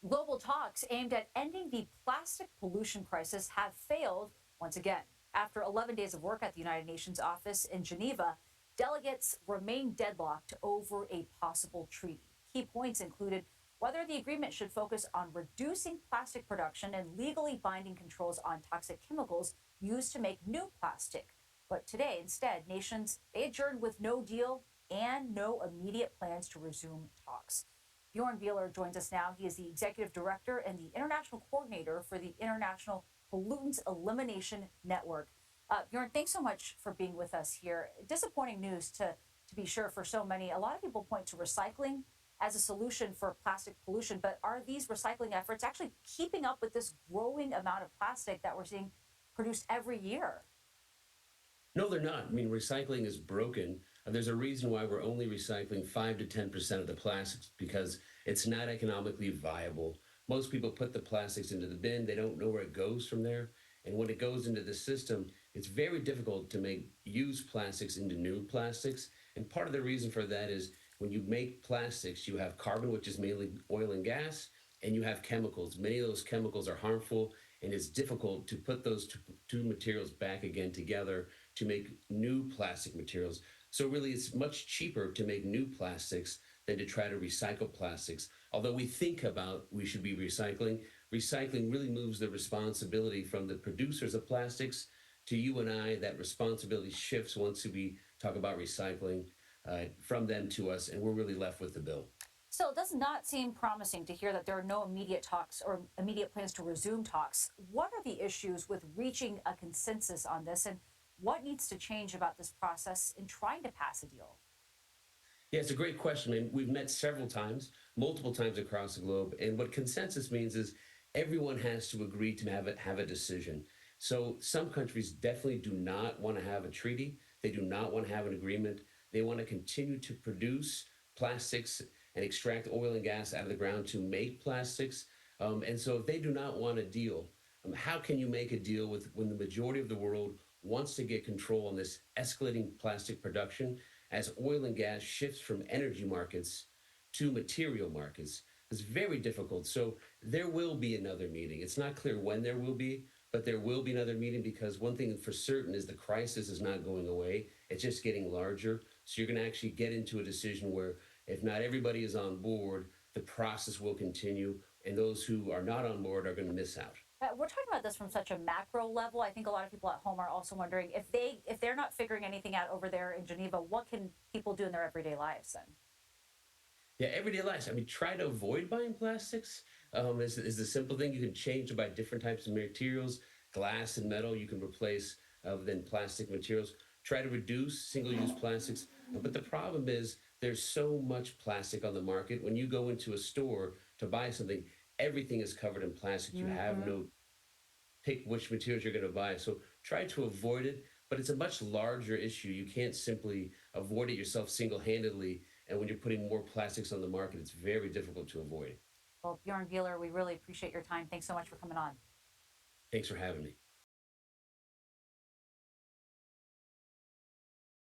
Global talks aimed at ending the plastic pollution crisis have failed once again. After 11 days of work at the United Nations office in Geneva, delegates remain deadlocked over a possible treaty. Key points included whether the agreement should focus on reducing plastic production and legally binding controls on toxic chemicals used to make new plastic. But today, instead, nations they adjourned with no deal and no immediate plans to resume talks. Björn Beeler joins us now. He is the executive director and the international coordinator for the International Pollutants Elimination Network. Bjorn, thanks so much for being with us here. Disappointing news to be sure for so many. A lot of people point to recycling as a solution for plastic pollution, but are these recycling efforts actually keeping up with this growing amount of plastic that we're seeing produced every year? No, they're not. I mean, recycling is broken. There's a reason why we're only recycling 5 to 10% of the plastics because it's not economically viable. Most people put the plastics into the bin, they don't know where it goes from there. And when it goes into the system, it's very difficult to make used plastics into new plastics. And part of the reason for that is when you make plastics, you have carbon, which is mainly oil and gas, and you have chemicals. Many of those chemicals are harmful, and it's difficult to put those two materials back again together to make new plastic materials. So really, it's much cheaper to make new plastics than to try to recycle plastics. Although we think about we should be recycling, recycling really moves the responsibility from the producers of plastics to you and I. That responsibility shifts once we talk about recycling from them to us, and we're really left with the bill. So it does not seem promising to hear that there are no immediate talks or immediate plans to resume talks. What are the issues with reaching a consensus on this, and what needs to change about this process in trying to pass a deal? Yeah, it's a great question. I mean, we've met several times, multiple times across the globe. And what consensus means is everyone has to agree to have a decision. So some countries definitely do not want to have a treaty. They do not want to have an agreement. They want to continue to produce plastics and extract oil and gas out of the ground to make plastics. And so if they do not want a deal, how can you make a deal with when the majority of the world wants to get control on this escalating plastic production as oil and gas shifts from energy markets to material markets? It's very difficult. So there will be another meeting. It's not clear when there will be, but there will be another meeting because one thing for certain is the crisis is not going away. It's just getting larger. So you're going to actually get into a decision where if not everybody is on board, the process will continue, and those who are not on board are going to miss out. We're talking about this from such a macro level. I think a lot of people at home are also wondering if they're not figuring anything out over there in Geneva, what can people do in their everyday lives then? Yeah, everyday life. I mean, try to avoid buying plastics. Is the simple thing. You can change to buy different types of materials, glass and metal. You can replace than plastic materials. Try to reduce single-use plastics. But the problem is there's so much plastic on the market. When you go into a store to buy something, everything is covered in plastic. You have no pick which materials you're going to buy. So try to avoid it. But it's a much larger issue. You can't simply avoid it yourself single-handedly. And when you're putting more plastics on the market, it's very difficult to avoid. Well, Bjorn Beeler, we really appreciate your time. Thanks so much for coming on. Thanks for having me.